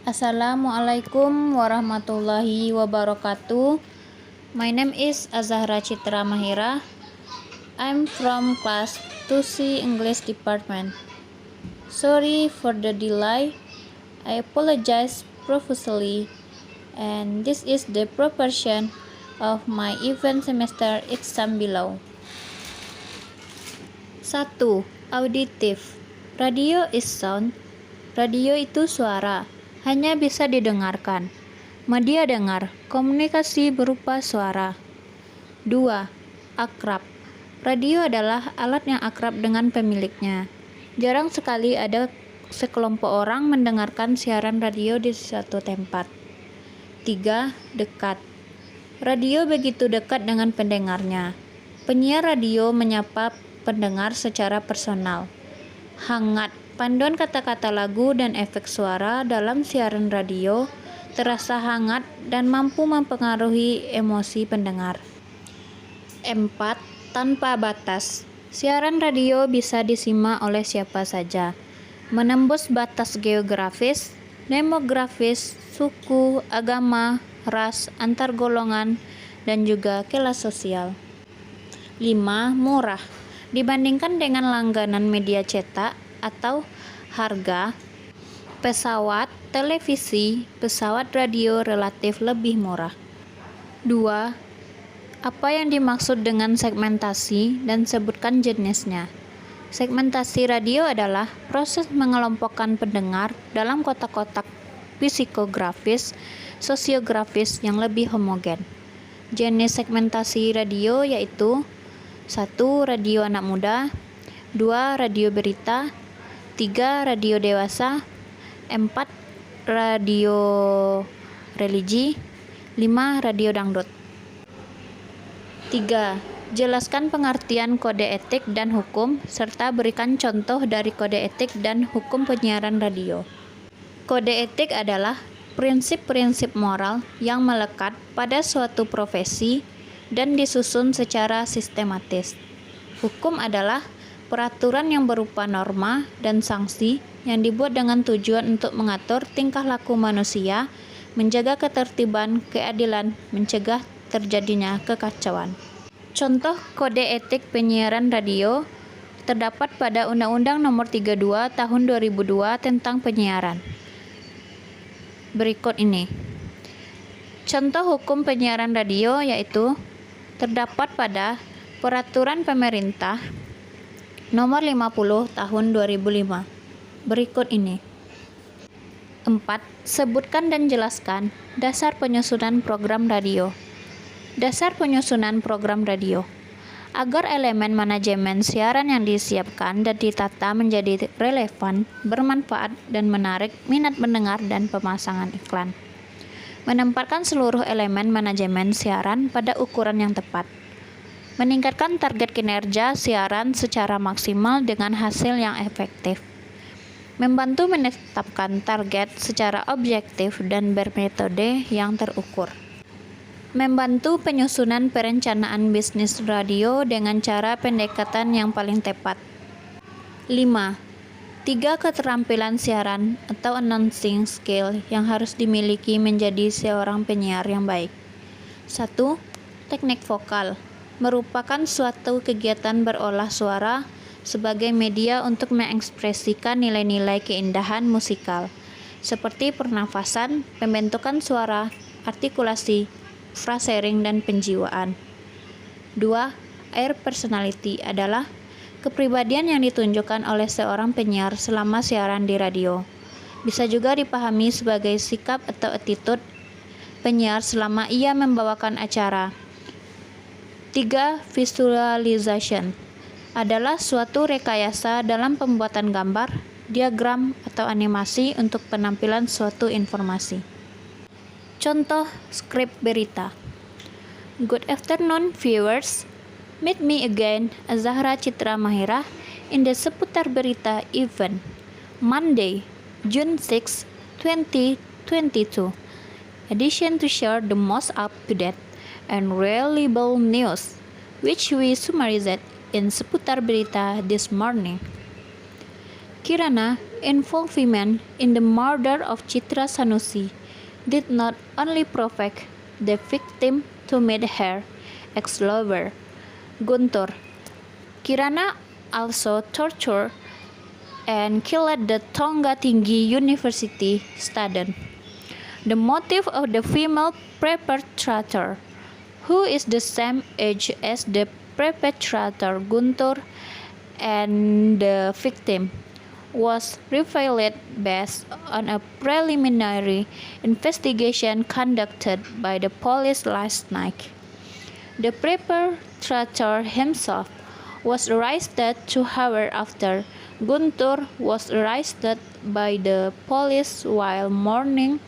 Assalamualaikum warahmatullahi wabarakatuh. My name is Azahra Citra Mahira. I'm from class 2C English department. Sorry for the delay. I apologize profusely. And this is the proportion of my event semester exam below. 1. Auditive. Radio is sound. Radio itu suara, hanya bisa didengarkan. Media dengar, komunikasi berupa suara. 2. Akrab. Radio adalah alat yang akrab dengan pemiliknya. Jarang sekali ada sekelompok orang mendengarkan siaran radio di suatu tempat. 3. Dekat. Radio begitu dekat dengan pendengarnya. Penyiar radio menyapa pendengar secara personal. Hangat. Panduan kata-kata lagu dan efek suara dalam siaran radio terasa hangat dan mampu mempengaruhi emosi pendengar. 4. Tanpa batas. Siaran radio bisa disimak oleh siapa saja, menembus batas geografis, demografis, suku, agama, ras, antar golongan, dan juga kelas sosial. 5. Murah. Dibandingkan dengan langganan media cetak atau harga pesawat televisi, pesawat radio relatif lebih murah. 2. Apa yang dimaksud dengan segmentasi dan sebutkan jenisnya. Segmentasi radio adalah proses mengelompokkan pendengar dalam kotak-kotak psikografis, sosiografis yang lebih homogen. Jenis segmentasi radio yaitu 1. Radio anak muda, 2. Radio berita, 3. Radio dewasa, 4. Radio religi, 5. Radio dangdut. 3. Jelaskan pengertian kode etik dan hukum, serta berikan contoh dari kode etik dan hukum penyiaran radio. Kode etik adalah prinsip-prinsip moral yang melekat pada suatu profesi dan disusun secara sistematis. Hukum adalah peraturan yang berupa norma dan sanksi yang dibuat dengan tujuan untuk mengatur tingkah laku manusia, menjaga ketertiban, keadilan, mencegah terjadinya kekacauan. Contoh kode etik penyiaran radio terdapat pada Undang-Undang Nomor 32 Tahun 2002 tentang penyiaran. Berikut ini. Contoh hukum penyiaran radio yaitu terdapat pada Peraturan Pemerintah Nomor 50 Tahun 2005. Berikut ini. 4. Sebutkan dan jelaskan dasar penyusunan program radio. Dasar penyusunan program radio. Agar elemen manajemen siaran yang disiapkan dan ditata menjadi relevan, bermanfaat, dan menarik minat pendengar dan pemasangan iklan. Menempatkan seluruh elemen manajemen siaran pada ukuran yang tepat. Meningkatkan target kinerja siaran secara maksimal dengan hasil yang efektif. Membantu menetapkan target secara objektif dan bermetode yang terukur. Membantu penyusunan perencanaan bisnis radio dengan cara pendekatan yang paling tepat. 5. 3 keterampilan siaran atau announcing skill yang harus dimiliki menjadi seorang penyiar yang baik. 1. Teknik vokal. Merupakan suatu kegiatan berolah suara sebagai media untuk mengekspresikan nilai-nilai keindahan musikal, seperti pernafasan, pembentukan suara, artikulasi, phrasing, dan penjiwaan. 2. Air personality adalah kepribadian yang ditunjukkan oleh seorang penyiar selama siaran di radio. Bisa juga dipahami sebagai sikap atau attitude penyiar selama ia membawakan acara. 3. Visualization adalah suatu rekayasa dalam pembuatan gambar, diagram, atau animasi untuk penampilan suatu informasi. Contoh skrip berita. Good afternoon viewers. Meet me again, Azahra Citra Mahira, in the Seputar Berita event, Monday, June 6, 2022. Edition to share the most up-to-date and reliable news, which we summarized in Seputar Berita this morning. Kirana involvement in the murder of Chitra Sanusi did not only provoke the victim to meet her ex-lover, Guntur. Kirana also tortured and killed the Tongga Tinggi University student. The motive of the female perpetrator, who is the same age as the perpetrator Guntur and the victim, was revealed based on a preliminary investigation conducted by the police last night. The perpetrator himself was arrested 2 hours after Guntur was arrested by the police while mourning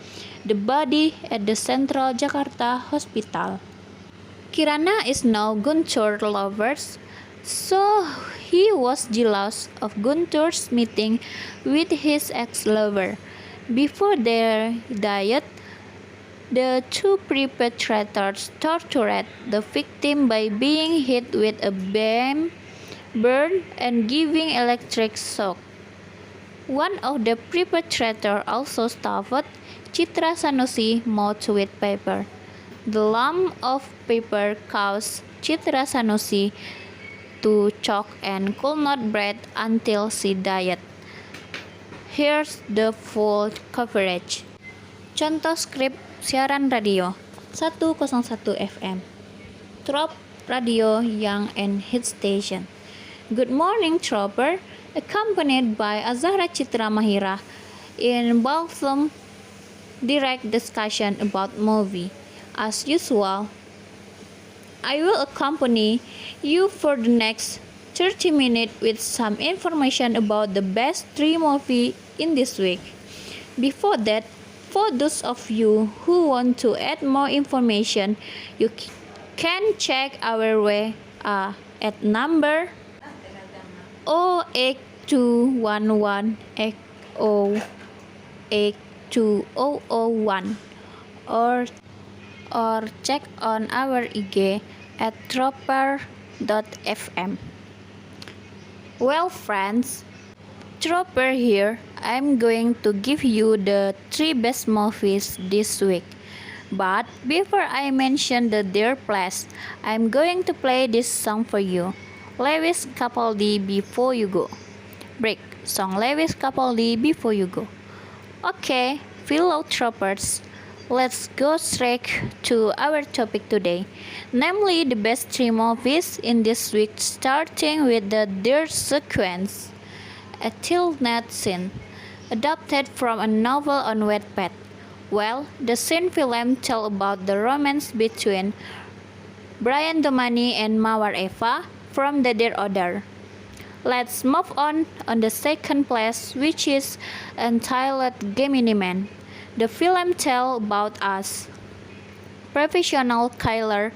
the body at the Central Jakarta Hospital. Kirana is now Guntur's lover, so he was jealous of Guntur's meeting with his ex-lover. Before their diet, the two perpetrators tortured the victim by being hit with a beam, burned, and giving electric shock. One of the perpetrators also stuffed Chitra Sanusi's mouth with paper. The lump of paper caused Chitra Sanusi to choke and could not breathe until she died. Here's the full coverage. Contoh skrip siaran radio 101 FM. Trop Radio Young and Hit Station. Good morning, Trooper, accompanied by Azahra Citra Mahira in Balsam direct discussion about movie. As usual, I will accompany you for the next 30 minutes with some information about the best 3 movies in this week. Before that, for those of you who want to add more information, you can check our way at number 08211 0820001 or check on our IG at Trooper.fm. Well, friends, Trooper here. I'm going to give you the 3 best movies this week. But before I mention the dear place, I'm going to play this song for you. Lewis Capaldi, Before You Go. Break. Song Lewis Capaldi, Before You Go. Okay, fellow troopers, let's go straight to our topic today, namely the best 3 movies in this week, starting with the Dear Sequence, a Tilnet scene, adapted from a novel on Wattpad. Well, the scene film tells about the romance between Brian Domani and Mawar Eva from the Dear Order. Let's move on the second place, which is entitled Gemini Man. The film tells about us professional killer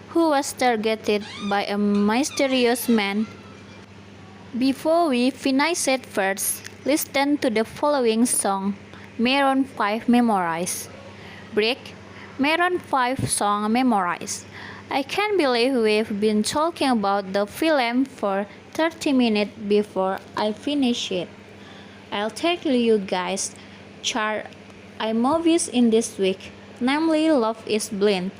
who was targeted by a mysterious man. Before we finish it, first, listen to the following song, Maroon 5 Memorize. Break. Maroon 5 song Memorize. I can't believe we've been talking about the film for 30 minutes before I finish it. I'll tell you guys chart movies in this week, namely Love is Blind,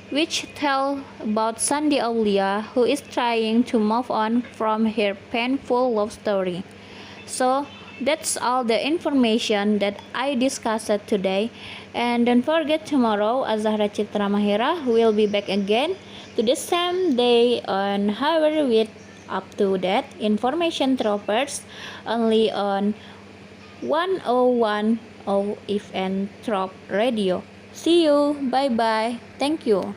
which tells about Sandy Aulia who is trying to move on from her painful love story. So that's all the information that I discussed today, and don't forget tomorrow Azahra Citra Mahira will be back again to the same day on hour with up to date information troopers only on 101 FM Trop Radio. See you, bye bye, thank you.